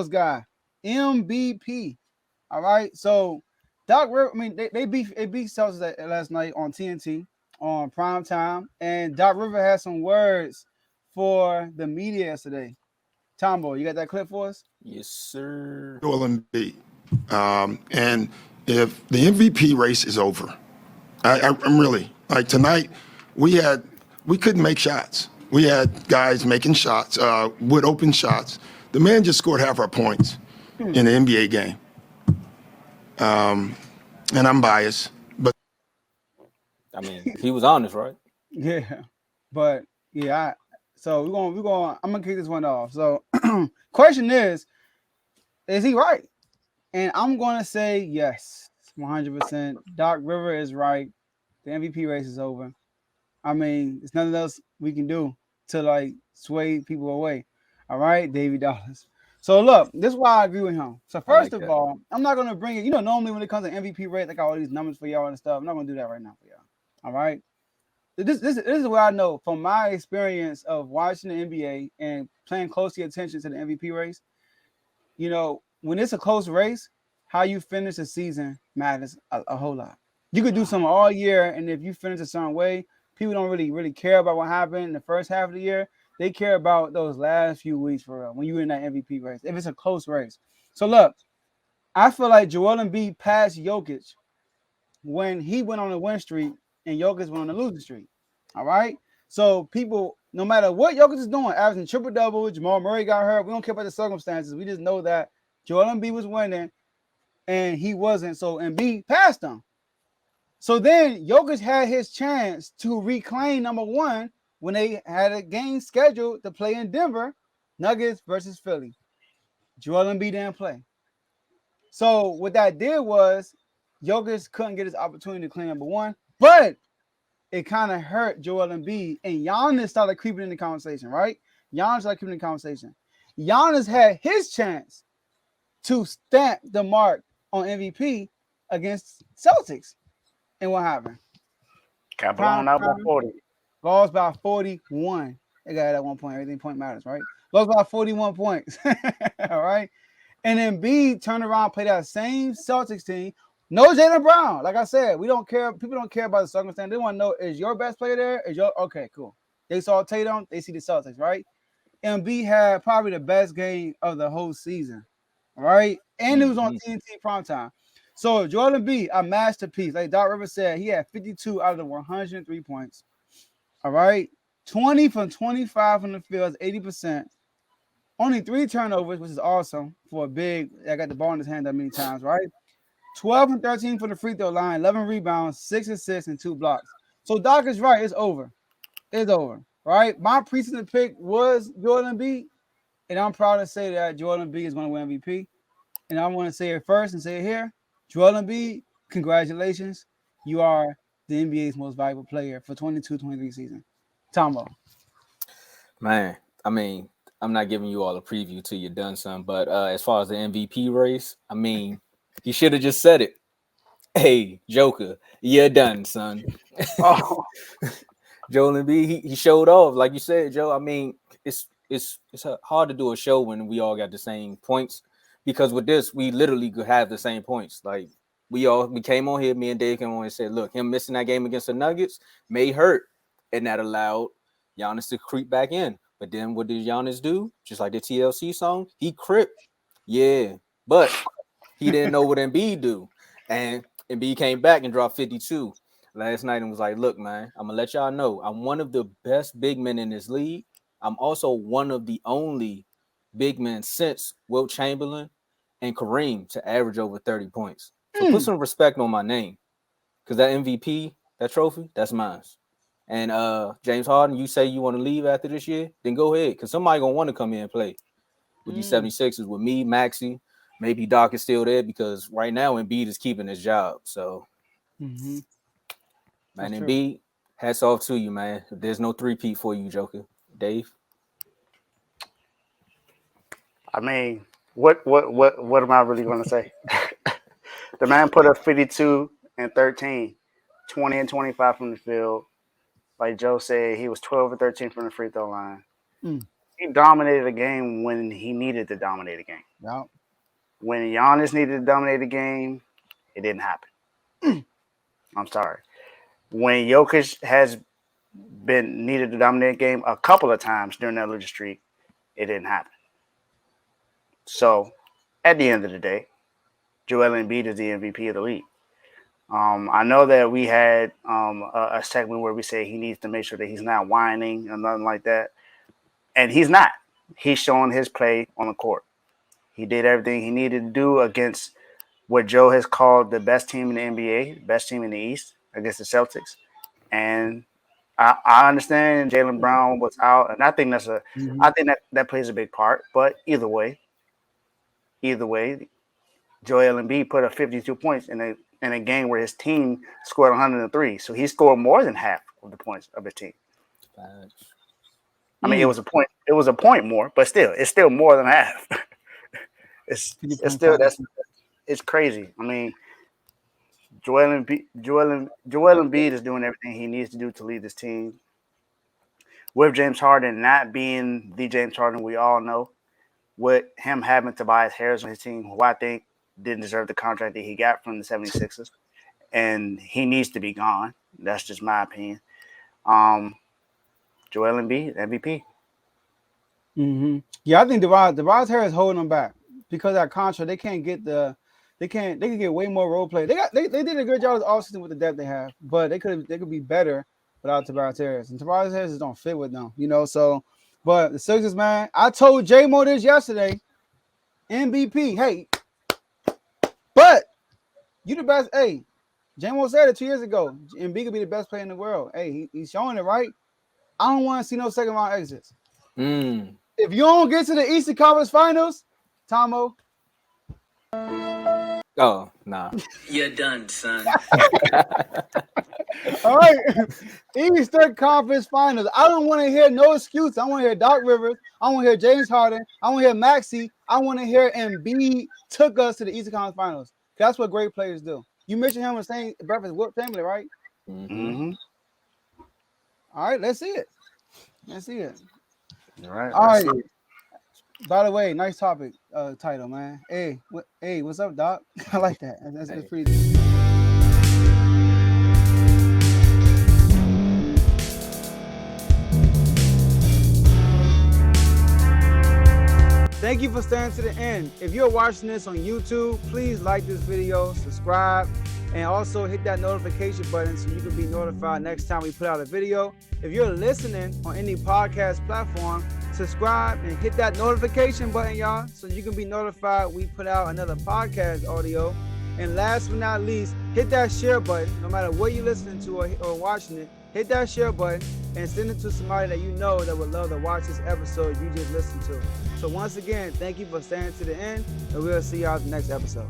Timbo's guy, MVP. All right. So Doc Rivers, I mean, they beat Celtics last night on TNT on prime time, and Doc Rivers had some words for the media yesterday. Tombo, you got that clip for us? Yes, sir. Joel Embiid. And if the MVP race is over, I'm really like tonight. We couldn't make shots. We had guys making shots, would open shots. The man just scored half our points in the NBA game. And I'm biased, but I mean, he was honest, right? Yeah, but yeah. So we're going. I'm gonna kick this one off. So, question is he right? And I'm gonna say yes, 100%. Doc River is right. The MVP race is over. I mean, there's nothing else we can do to like sway people away. All right, Davy Dollars. So look, this is why I agree with him. So I like first of that. all, I'm not gonna bring it. Normally when it comes to MVP rate, I got all these numbers for y'all and stuff. I'm not gonna do that right now for y'all. All right. This is what I know from my experience of watching the NBA and paying closely attention to the MVP race. When it's a close race, how you finish the season matters a whole lot. You could do something all year, and if you finish a certain way, people don't really care about what happened in the first half of the year. They care about those last few weeks for real when you're in that MVP race. If it's a close race, so look, I feel like Joel Embiid passed Jokic when he went on a win streak and Jokic went on a losing streak. All right. So people, no matter what Jokic is doing, averaging triple double, Jamal Murray got hurt. We don't care about the circumstances. We just know that Joel Embiid was winning and he wasn't. So Embiid passed him. So then Jokic had his chance to reclaim number one when they had a game scheduled to play in Denver, Nuggets versus Philly. Joel Embiid didn't play. So what that did was Jokic couldn't get his opportunity to claim number one, but it kind of hurt Joel Embiid, and Giannis started creeping in the conversation, right? Giannis started creeping in the conversation. Giannis had his chance to stamp the mark on MVP against Celtics. And what happened? Got blown out by 40. Lost by 41. They got it at one point. Everything point matters, right? Lost by 41 points. All right. And then Embiid turned around, played that same Celtics team. No Jaylen Brown. Like I said, we don't care. People don't care about the circumstance. They want to know, is your best player there? Okay, cool. They saw Tatum, they see the Celtics, right? Embiid had probably the best game of the whole season, right? And it was on TNT primetime. So Joel Embiid, a masterpiece. Like Doc Rivers said, he had 52 out of the 103 points. All right. 20 from 25 from the field, 80%. Only 3 turnovers, which is awesome for a big. I got the ball in his hand that many times, right? 12 and 13 for the free throw line, 11 rebounds, 6 assists, and 2 blocks. So Doc is right. It's over. It's over, right? My preseason pick was Joel Embiid, and I'm proud to say that Joel Embiid is going to win MVP. And I want to say it first and say it here. Joel Embiid, congratulations. You are the NBA's most valuable player for 22-23 season. Tombo. Man, I mean, I'm not giving you all a preview till you're done, son. But as far as the MVP race, I mean, he should have just said it. Hey, Joker, you're done, son. Oh, Joel Embiid, he showed off, like you said, Joe. I mean, it's hard to do a show when we all got the same points, because with this, we literally could have the same points. Like we came on here, me and Dave came on and said, look, him missing that game against the Nuggets may hurt, and that allowed Giannis to creep back in. But then what did Giannis do? Just like the TLC song, he crept. Yeah, but he didn't know what Embiid do. And Embiid came back and dropped 52 last night and was like, look, man, I'm going to let y'all know I'm one of the best big men in this league. I'm also one of the only big men since Wilt Chamberlain and Kareem to average over 30 points. So put some respect on my name, because that MVP, that trophy, that's mine. And James Harden, you say you want to leave after this year, then go ahead, because somebody going to want to come in and play with these 76ers with me, Maxey. Maybe Doc is still there, because right now Embiid is keeping his job. So, man, Embiid, hats off to you, man. There's no three-peat for you, Joker. Dave? I mean, what am I really going to say? The man put up 52 and 13, 20 and 25 from the field. Like Joe said, he was 12 and 13 from the free throw line. He he dominated a game when he needed to dominate a game. Yeah. When Giannis needed to dominate a game, it didn't happen. I'm sorry. When Jokic has been needed to dominate a game a couple of times during that losing streak, it didn't happen. So, at the end of the day, Joel Embiid is the MVP of the league. I know that we had a segment where we say he needs to make sure that he's not whining or nothing like that. And he's not. He's showing his play on the court. He did everything he needed to do against what Joe has called the best team in the NBA, best team in the East, against the Celtics. And I understand Jaylen Brown was out, and I think I think that plays a big part. But either way, Joel Embiid put up 52 points in a game where his team scored 103. So he scored more than half of the points of his team. I mean, it was a point. It was a point more, but still, it's still more than half. it's crazy. I mean, Joel Embiid is doing everything he needs to do to lead this team. With James Harden not being the James Harden we all know, with him having Tobias Harris on his team, who I think didn't deserve the contract that he got from the 76ers, and he needs to be gone. That's just my opinion. Joel Embiid, MVP. Mm-hmm. Yeah, I think Tobias Harris is holding them back because of that contract. They can get way more role play. They did a good job this offseason with the depth they have, but they could be better without Tobias Harris. And Tobias Harris don't fit with them, so but the Sixers, man, I told J-Mo this yesterday. MVP, hey, but you the best. Hey, J-Mo said it 2 years ago. Embiid could be the best player in the world. Hey, he's showing it, right? I don't want to see no second round exits. If you don't get to the Eastern Conference Finals, Tomo. Oh, nah. You're done, son. All right. Eastern Conference Finals. I don't want to hear no excuse. I want to hear Doc Rivers. I want to hear James Harden. I want to hear Maxey. I want to hear Embiid took us to the Eastern Conference Finals. That's what great players do. You mentioned him in the same breakfast with family, right? Mm-hmm. All right, let's see it. Let's see it. All right. All right. By the way, nice topic title, man. Hey, what's up, Doc? I like that. That's pretty good. Thank you for staying to the end. If you're watching this on YouTube, please like this video, subscribe, and also hit that notification button so you can be notified next time we put out a video. If you're listening on any podcast platform, subscribe and hit that notification button, y'all, so you can be notified we put out another podcast audio. And last but not least, hit that share button. No matter what you're listening to or watching it, hit that share button and send it to somebody that you know that would love to watch this episode you just listened to. So once again, thank you for staying to the end, and we'll see y'all in the next episode.